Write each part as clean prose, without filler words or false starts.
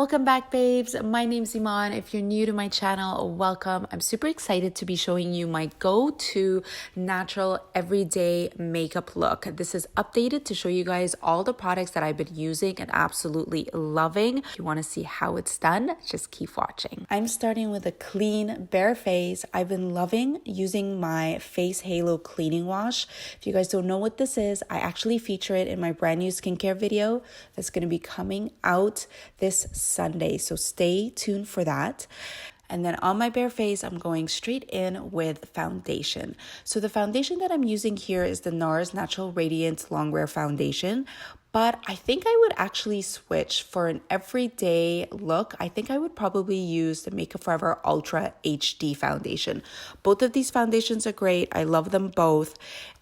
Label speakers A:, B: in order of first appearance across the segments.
A: Welcome back, babes. My name's Eman. If you're new to my channel, welcome. I'm super excited to be showing you my go-to natural everyday makeup look. This is updated to show you guys all the products that I've been using and absolutely loving. If you want to see how it's done, just keep watching. I'm starting with a clean, bare face. I've been loving using my Face Halo cleaning wash. If you guys don't know what this is, I actually feature it in my brand new skincare video that's going to be coming out this Sunday, so stay tuned for that. And then on my bare face, I'm going straight in with foundation. So the foundation that I'm using here is the NARS Natural Radiance Longwear Foundation. But I think I would actually switch for an everyday look. I think I would probably use the Makeup Forever Ultra HD foundation. Both of these foundations are great. I love them both.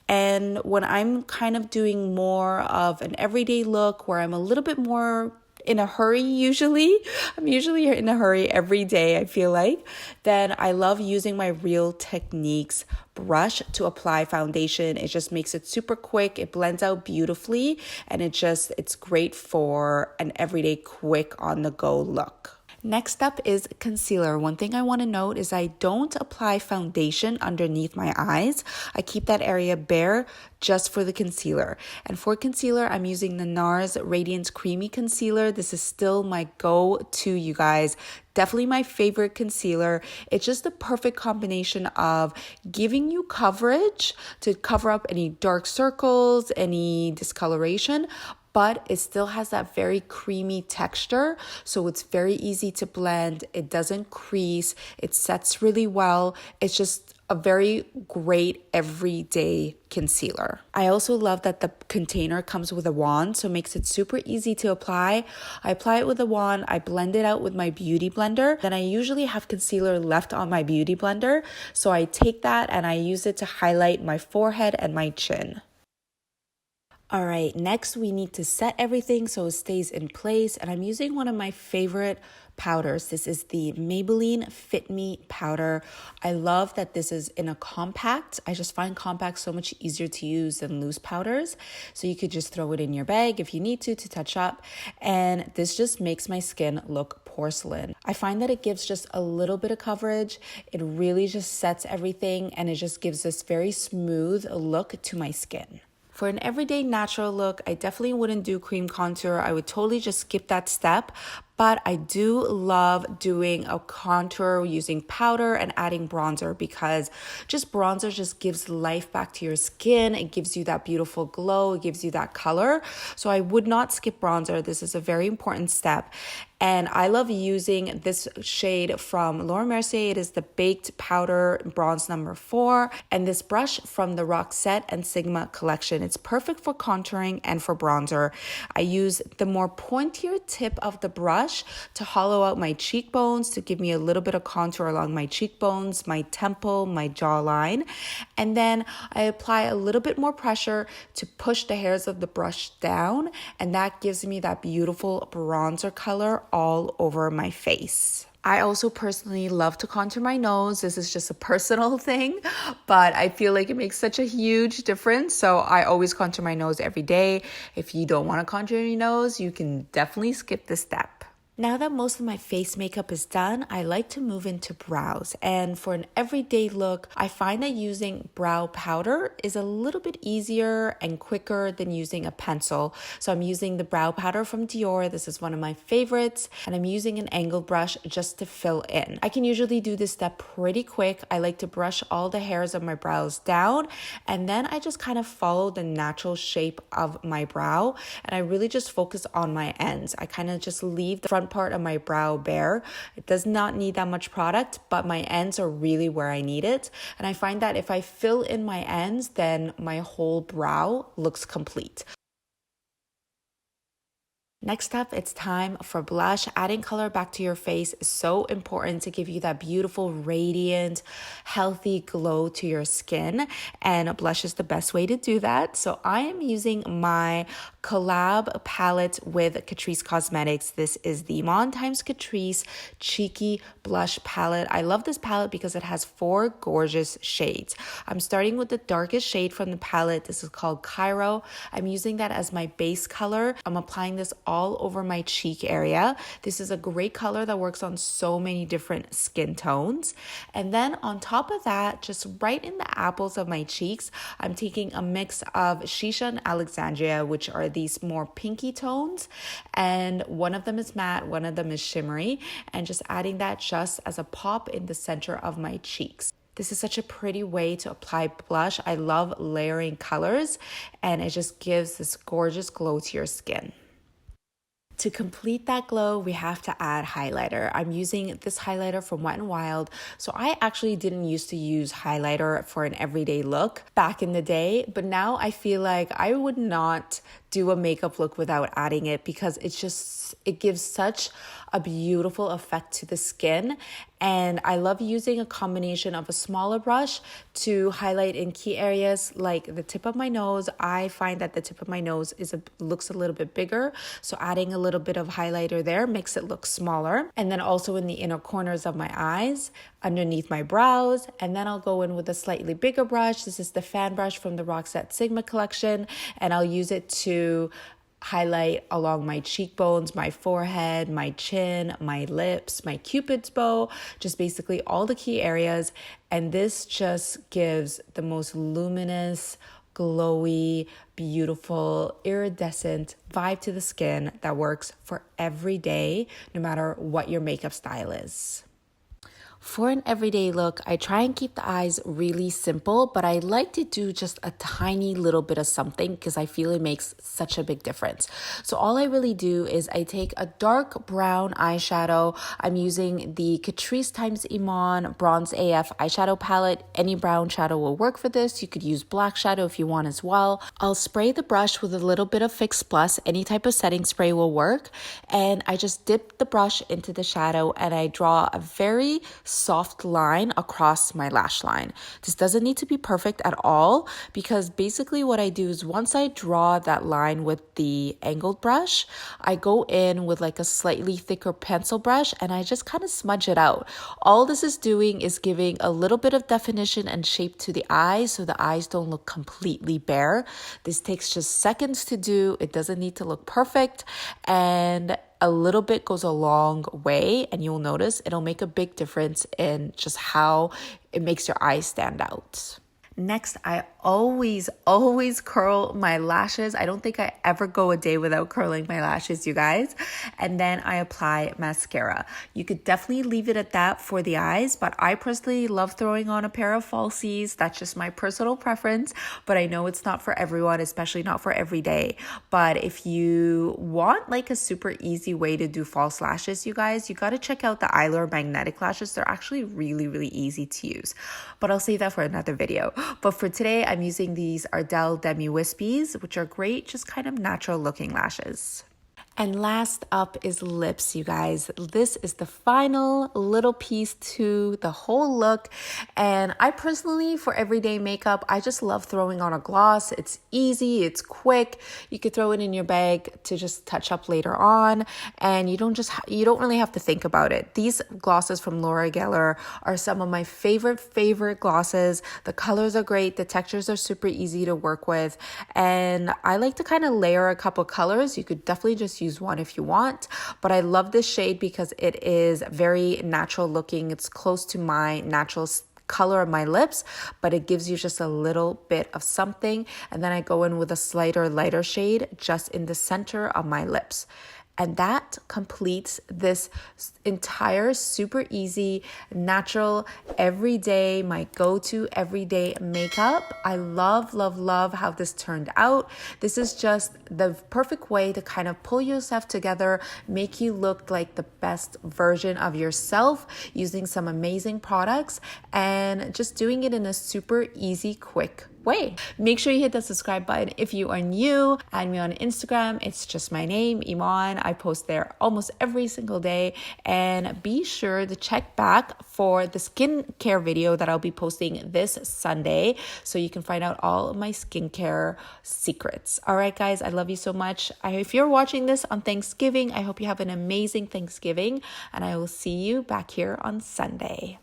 A: And when I'm kind of doing more of an everyday look where I'm a little bit more in a hurry, I'm usually in a hurry every day, I feel like, then I love using my Real Techniques brush to apply foundation. It just makes it super quick. It blends out beautifully, and it's great for an everyday quick on the go look. Next up is concealer. One thing I want to note is I don't apply foundation underneath my eyes. I keep that area bare just for the concealer. And for concealer, I'm using the NARS Radiance Creamy Concealer. This is still my go-to, you guys. Definitely my favorite concealer. It's just the perfect combination of giving you coverage to cover up any dark circles, any discoloration, but it still has that very creamy texture. So it's very easy to blend. It doesn't crease. It sets really well. It's just a very great everyday concealer. I also love that the container comes with a wand, so it makes it super easy to apply. I apply it with a wand, I blend it out with my beauty blender. Then I usually have concealer left on my beauty blender, so I take that and I use it to highlight my forehead and my chin. All right, next we need to set everything so it stays in place, and I'm using one of my favorite powders. This is the Maybelline Fit Me powder. I love that this is in a compact. I just find compacts so much easier to use than loose powders. So you could just throw it in your bag if you need to touch up, and this just makes my skin look porcelain. I find that it gives just a little bit of coverage. It really just sets everything, and it just gives this very smooth look to my skin. For an everyday natural look, I definitely wouldn't do cream contour. I would totally just skip that step. But I do love doing a contour using powder and adding bronzer, because just bronzer just gives life back to your skin. It gives you that beautiful glow. It gives you that color. So I would not skip bronzer. This is a very important step. And I love using this shade from Laura Mercier. It is the Baked Powder Bronze number 4. And this brush from the Roxette and Sigma collection. It's perfect for contouring and for bronzer. I use the more pointier tip of the brush to hollow out my cheekbones, to give me a little bit of contour along my cheekbones, my temple, my jawline. And then I apply a little bit more pressure to push the hairs of the brush down, and that gives me that beautiful bronzer color all over my face. I also personally love to contour my nose. This is just a personal thing, but I feel like it makes such a huge difference. So I always contour my nose every day. If you don't want to contour your nose, you can definitely skip this step. Now that most of my face makeup is done, I like to move into brows. And for an everyday look, I find that using brow powder is a little bit easier and quicker than using a pencil. So I'm using the brow powder from Dior. This is one of my favorites. And I'm using an angled brush just to fill in. I can usually do this step pretty quick. I like to brush all the hairs of my brows down, and then I just kind of follow the natural shape of my brow. And I really just focus on my ends. I kind of just leave the front part of my brow bare. It does not need that much product, but my ends are really where I need it. And I find that if I fill in my ends, then my whole brow looks complete. Next up, it's time for blush. Adding color back to your face is so important to give you that beautiful, radiant, healthy glow to your skin. And blush is the best way to do that. So I am using my collab palette with Catrice Cosmetics. This is the Eman x Catrice Cheeky Blush Palette. I love this palette because it has 4 gorgeous shades. I'm starting with the darkest shade from the palette. This is called Cairo. I'm using that as my base color. I'm applying this all over my cheek area. This is a great color that works on so many different skin tones. And then on top of that, just right in the apples of my cheeks, I'm taking a mix of Shisha and Alexandria, which are these more pinky tones. And one of them is matte, one of them is shimmery, and just adding that just as a pop in the center of my cheeks. This is such a pretty way to apply blush. I love layering colors, and it just gives this gorgeous glow to your skin. To complete that glow, we have to add highlighter. I'm using this highlighter from Wet n Wild. So I actually didn't used to use highlighter for an everyday look back in the day, but now I feel like I would not do a makeup look without adding it because it gives such a beautiful effect to the skin. And I love using a combination of a smaller brush to highlight in key areas like the tip of my nose. I find that the tip of my nose looks a little bit bigger. So adding a little bit of highlighter there makes it look smaller. And then also in the inner corners of my eyes, underneath my brows. And then I'll go in with a slightly bigger brush. This is the fan brush from the Roxette Sigma collection. And I'll use it to highlight along my cheekbones, my forehead, my chin, my lips, my cupid's bow, just basically all the key areas. And this just gives the most luminous, glowy, beautiful, iridescent vibe to the skin that works for every day, no matter what your makeup style is. For an everyday look, I try and keep the eyes really simple, but I like to do just a tiny little bit of something because I feel it makes such a big difference. So all I really do is I take a dark brown eyeshadow. I'm using the Catrice x Eman Bronze AF eyeshadow palette. Any brown shadow will work for this. You could use black shadow if you want as well. I'll spray the brush with a little bit of Fix Plus. Any type of setting spray will work. And I just dip the brush into the shadow and I draw a very soft line across my lash line. This doesn't need to be perfect at all because basically what I do is once I draw that line with the angled brush, I go in with like a slightly thicker pencil brush and I just kind of smudge it out. All this is doing is giving a little bit of definition and shape to the eyes so the eyes don't look completely bare. This takes just seconds to do. It doesn't need to look perfect, and a little bit goes a long way, and you'll notice it'll make a big difference in just how it makes your eyes stand out. Next, I always curl my lashes. I don't think I ever go a day without curling my lashes, you guys. And then I apply mascara. You could definitely leave it at that for the eyes, but I personally love throwing on a pair of falsies. That's just my personal preference, but I know it's not for everyone, especially not for every day. But if you want like a super easy way to do false lashes, you guys, you got to check out the Eylure magnetic lashes. They're actually really easy to use, but I'll save that for another video. But for today, I'm using these Ardell Demi Wispies, which are great, just kind of natural looking lashes. And last up is lips, you guys. This is the final little piece to the whole look. And I personally, for everyday makeup, I just love throwing on a gloss. It's easy, it's quick. You could throw it in your bag to just touch up later on. And you don't really have to think about it. These glosses from Laura Geller are some of my favorite glosses. The colors are great. The textures are super easy to work with. And I like to kind of layer a couple colors. You could definitely just use one if you want, but I love this shade because it is very natural looking. It's close to my natural color of my lips, but it gives you just a little bit of something. And then I go in with a slighter, lighter shade just in the center of my lips. And that completes this entire super easy, natural, everyday, my go-to everyday makeup. I love how this turned out. This is just the perfect way to kind of pull yourself together, make you look like the best version of yourself using some amazing products and just doing it in a super easy, quick way. Make sure you hit the subscribe button if you are new. Add me on Instagram. It's just my name, Eman. I post there almost every single day. And be sure to check back for the skincare video that I'll be posting this Sunday so you can find out all of my skincare secrets. All right, guys, I love you so much. If you're watching this on Thanksgiving, I hope you have an amazing Thanksgiving, and I will see you back here on Sunday.